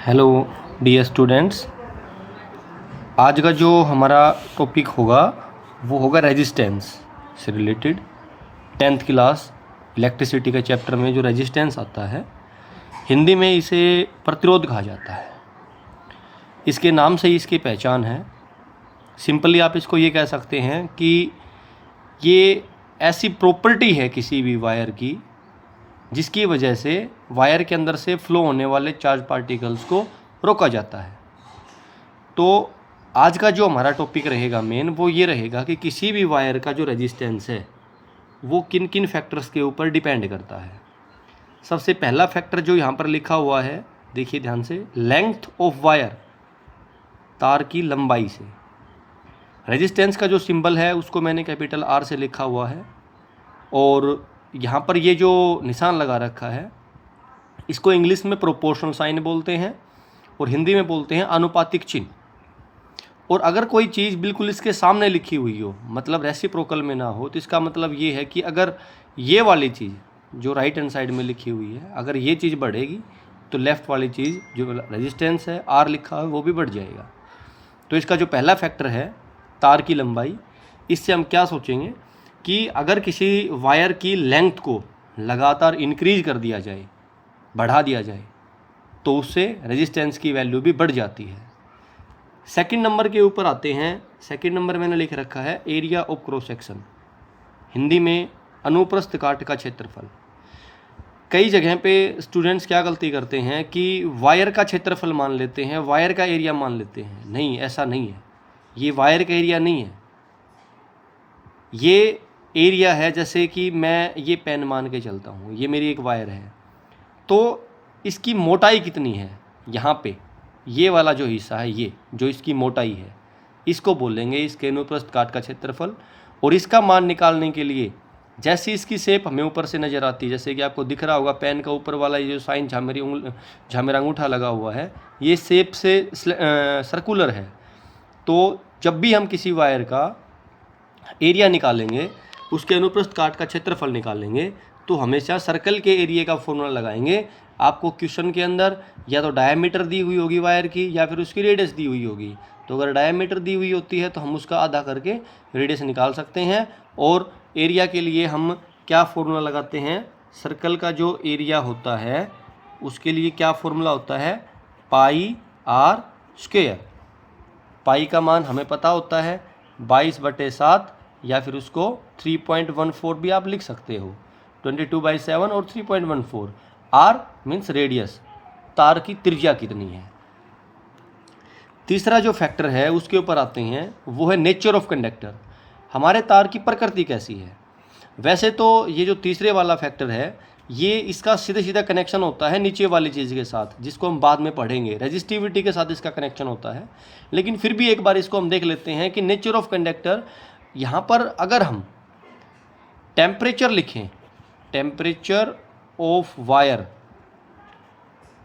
Hello dear students, आज का जो हमारा टॉपिक होगा वो होगा रेजिस्टेंस से रिलेटेड। 10th क्लास इलेक्ट्रिसिटी का चैप्टर में जो रेजिस्टेंस आता है, हिंदी में इसे प्रतिरोध कहा जाता है। इसके नाम से ही इसकी पहचान है। सिंपली आप इसको ये कह सकते हैं कि ये ऐसी प्रॉपर्टी है किसी भी वायर की जिसकी वजह से वायर के अंदर से फ्लो होने वाले चार्ज पार्टिकल्स को रोका जाता है। तो आज का जो हमारा टॉपिक रहेगा मेन वो ये रहेगा कि किसी भी वायर का जो रेजिस्टेंस है वो किन किन फैक्टर्स के ऊपर डिपेंड करता है। सबसे पहला फैक्टर जो यहाँ पर लिखा हुआ है, देखिए ध्यान से, लेंथ ऑफ वायर, तार की लंबाई से। रेजिस्टेंस का जो सिंबल है उसको मैंने कैपिटल R से लिखा हुआ है, और यहाँ पर ये जो निशान लगा रखा है इसको इंग्लिश में प्रोपोर्शनल साइन बोलते हैं और हिंदी में बोलते हैं अनुपातिक चिन्ह। और अगर कोई चीज़ बिल्कुल इसके सामने लिखी हुई हो, मतलब रेसिप्रोकल में ना हो, तो इसका मतलब ये है कि अगर ये वाली चीज़ जो राइट हैंड साइड में लिखी हुई है, अगर ये चीज़ बढ़ेगी तो लेफ़्ट वाली चीज़ जो रेजिस्टेंस है R लिखा है वो भी बढ़ जाएगा। तो इसका जो पहला फैक्टर है तार की लंबाई, इससे हम क्या सोचेंगे कि अगर किसी वायर की लेंथ को लगातार इंक्रीज कर दिया जाए, बढ़ा दिया जाए, तो उससे रेजिस्टेंस की वैल्यू भी बढ़ जाती है। सेकंड नंबर के ऊपर आते हैं। सेकंड नंबर मैंने लिख रखा है area of cross section, Hindi में अनुप्रस्थ काट का क्षेत्रफल। कई जगह पे स्टूडेंट्स क्या गलती करते हैं कि वायर का क्षेत्रफल मान लेते हैं, वायर का एरिया मान लेते हैं। नहीं, ऐसा नहीं है। ये वायर का एरिया नहीं है, ये एरिया है। जैसे कि मैं ये पेन मान के चलता हूँ, ये मेरी एक वायर है, तो इसकी मोटाई कितनी है, यहाँ पे ये वाला जो हिस्सा है, ये जो इसकी मोटाई है, इसको बोलेंगे इसके अनुप्रस्थ काट का क्षेत्रफल। और इसका मान निकालने के लिए जैसी इसकी शेप हमें ऊपर से नज़र आती है, जैसे कि आपको दिख रहा होगा पेन का ऊपर वाला ये जो साइन झामेरा अंगूठा लगा हुआ है, ये शेप से सर्कुलर है। तो जब भी हम किसी वायर का एरिया निकालेंगे, उसके अनुप्रस्थ काट का क्षेत्रफल निकालेंगे, तो हमेशा सर्कल के एरिया का फॉर्मूला लगाएंगे। आपको क्वेश्चन के अंदर या तो डायमीटर दी हुई होगी वायर की या फिर उसकी रेडियस दी हुई होगी। तो अगर डायमीटर दी हुई होती है तो हम उसका आधा करके रेडियस निकाल सकते हैं। और एरिया के लिए हम क्या फॉर्मूला लगाते हैं, सर्कल का जो एरिया होता है उसके लिए क्या फॉर्मूला होता है, पाई R स्क्वायर। पाई का मान हमें पता होता है 22/7, या फिर उसको 3.14 भी आप लिख सकते हो, 22/7 और 3.14। R मीन्स रेडियस, तार की त्रिज्या कितनी है। तीसरा जो फैक्टर है उसके ऊपर आते हैं, वो है नेचर ऑफ कंडक्टर, हमारे तार की प्रकृति कैसी है। वैसे तो ये जो तीसरे वाला फैक्टर है, ये इसका सीधा सीधा कनेक्शन होता है नीचे वाली चीज़ के साथ, जिसको हम बाद में पढ़ेंगे, रेजिस्टिविटी के साथ इसका कनेक्शन होता है। लेकिन फिर भी एक बार इसको हम देख लेते हैं कि नेचर ऑफ कंडक्टर, यहाँ पर अगर हम टेम्परेचर लिखें, टेम्परेचर ऑफ वायर,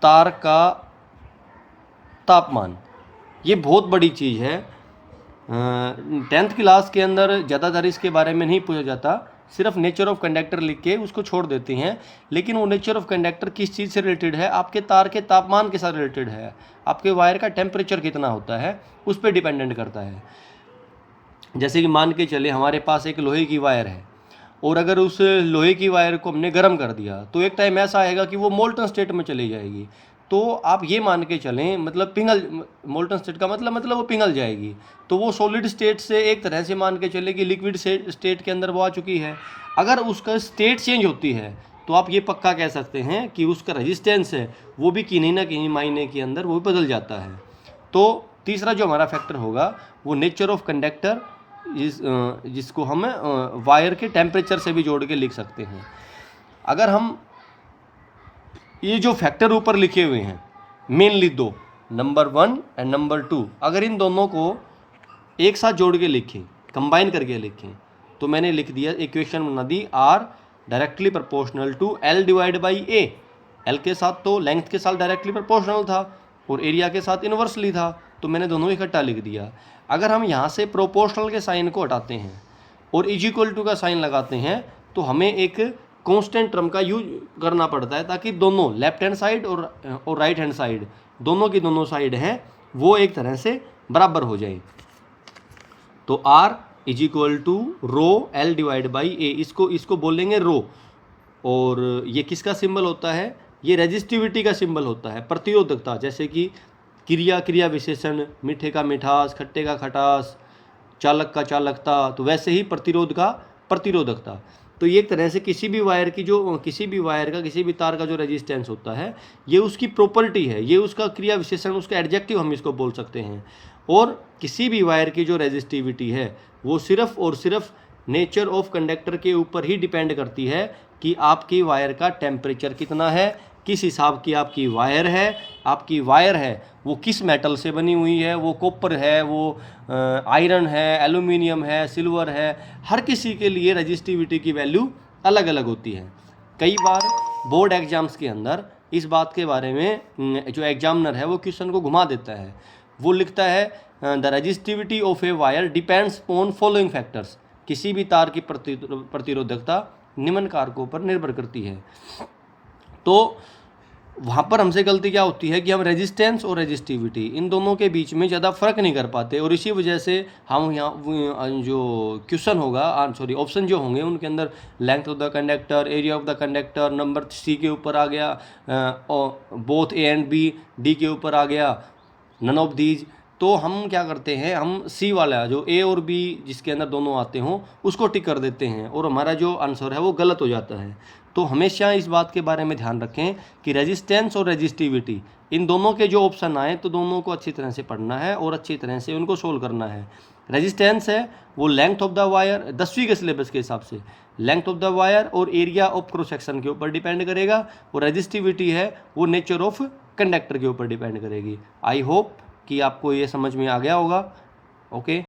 तार का तापमान, ये बहुत बड़ी चीज़ है। 10th क्लास के अंदर ज़्यादातर इसके बारे में नहीं पूछा जाता, सिर्फ नेचर ऑफ कंडक्टर लिख के उसको छोड़ देते हैं। लेकिन वो नेचर ऑफ कंडक्टर किस चीज़ से रिलेटेड है, आपके तार के तापमान के साथ रिलेटेड है। आपके वायर का टेम्परेचर कितना होता है उस पर डिपेंडेंट करता है। जैसे कि मान के चले हमारे पास एक लोहे की वायर है, और अगर उस लोहे की वायर को हमने गर्म कर दिया तो एक टाइम ऐसा आएगा कि वो मोल्टन स्टेट में चली जाएगी। तो आप ये मान के चलें, मतलब पिघल, मोल्टन स्टेट का मतलब वो पिघल जाएगी। तो वो सॉलिड स्टेट से एक तरह से मान के चले कि लिक्विड स्टेट के अंदर वो आ चुकी है। अगर उसका स्टेट चेंज होती है तो आप ये पक्का कह सकते हैं कि उसका रेजिस्टेंस है वो भी किन्हीं ना किन्हीं मायने के अंदर वो बदल जाता है। तो तीसरा जो हमारा फैक्टर होगा वो नेचर ऑफ कंडक्टर, जिसको हम वायर के टेम्परेचर से भी जोड़ के लिख सकते हैं। अगर हम ये जो फैक्टर ऊपर लिखे हुए हैं मेनली दो, नंबर 1 एंड नंबर 2, अगर इन दोनों को एक साथ जोड़ के लिखें, कंबाइन करके लिखें, तो मैंने लिख दिया, इक्वेशन बना दी, R directly proportional to L divide by A। L के साथ तो लेंथ के साथ डायरेक्टली प्रोपोर्शनल था और एरिया के साथ इन्वर्सली था, तो मैंने दोनों इकट्ठा लिख दिया। अगर हम यहाँ से प्रोपोर्शनल के साइन को हटाते हैं और इज इक्वल टू का साइन लगाते हैं, तो हमें एक कांस्टेंट टर्म का यूज करना पड़ता है, ताकि दोनों लेफ्ट हैंड साइड और राइट हैंड साइड दोनों की दोनों साइड हैं वो एक तरह से बराबर हो जाए। तो R is equal to rho L divide by A, इसको बोलेंगे रो। और ये किसका सिंबल होता है? ये रेजिस्टिविटी का सिंबल होता है, प्रतिरोधकता। जैसे कि क्रिया विशेषण, मीठे का मिठास, खट्टे का खटास, चालक का चालकता, तो वैसे ही प्रतिरोध का प्रतिरोधकता। तो ये एक तरह से किसी भी वायर का किसी भी तार का जो रेजिस्टेंस होता है ये उसकी प्रॉपर्टी है, ये उसका क्रिया विशेषण, उसका एडजेक्टिव हम इसको बोल सकते हैं। और किसी भी वायर की जो रेजिस्टिविटी है वो सिर्फ और सिर्फ नेचर ऑफ कंडक्टर के ऊपर ही डिपेंड करती है कि आपकी वायर का टेम्परेचर कितना है, किस हिसाब की आपकी वायर है वो किस मेटल से बनी हुई है, वो कॉपर है, वो आयरन है, एल्यूमिनियम है, सिल्वर है। हर किसी के लिए रेजिस्टिविटी की वैल्यू अलग अलग होती है। कई बार बोर्ड एग्जाम्स के अंदर इस बात के बारे में जो एग्जामिनर है वो क्वेश्चन को घुमा देता है। वो लिखता है the resistivity of a wire depends on following factors. किसी भी तार की प्रतिरोधकता निम्न कारकों पर निर्भर करती है। तो वहाँ पर हमसे गलती क्या होती है कि हम रेजिस्टेंस और रेजिस्टिविटी इन दोनों के बीच में ज़्यादा फ़र्क नहीं कर पाते, और इसी वजह से हम यहाँ जो क्वेश्चन होगा ऑप्शन जो होंगे उनके अंदर length of the conductor, area of the conductor, number C के ऊपर आ गया, both A and B, D के ऊपर आ गया, नन ऑफ दीज। तो हम क्या करते हैं, हम सी वाला जो ए और बी जिसके अंदर दोनों आते हों उसको टिक कर देते हैं और हमारा जो आंसर है वो गलत हो जाता है। तो हमेशा इस बात के बारे में ध्यान रखें कि रेजिस्टेंस और रेजिस्टिविटी इन दोनों के जो ऑप्शन आए तो दोनों को अच्छी तरह से पढ़ना है और अच्छी तरह से उनको सोल्व करना है। रेजिस्टेंस है वो लेंथ ऑफ द वायर, 10वीं के सिलेबस के हिसाब से लेंथ ऑफ द वायर और एरिया ऑफ क्रॉस सेक्शन के ऊपर डिपेंड करेगा, और रेजिस्टिविटी है वो नेचर ऑफ कंडक्टर के ऊपर डिपेंड करेगी। आई होप कि आपको ये समझ में आ गया होगा। ओके।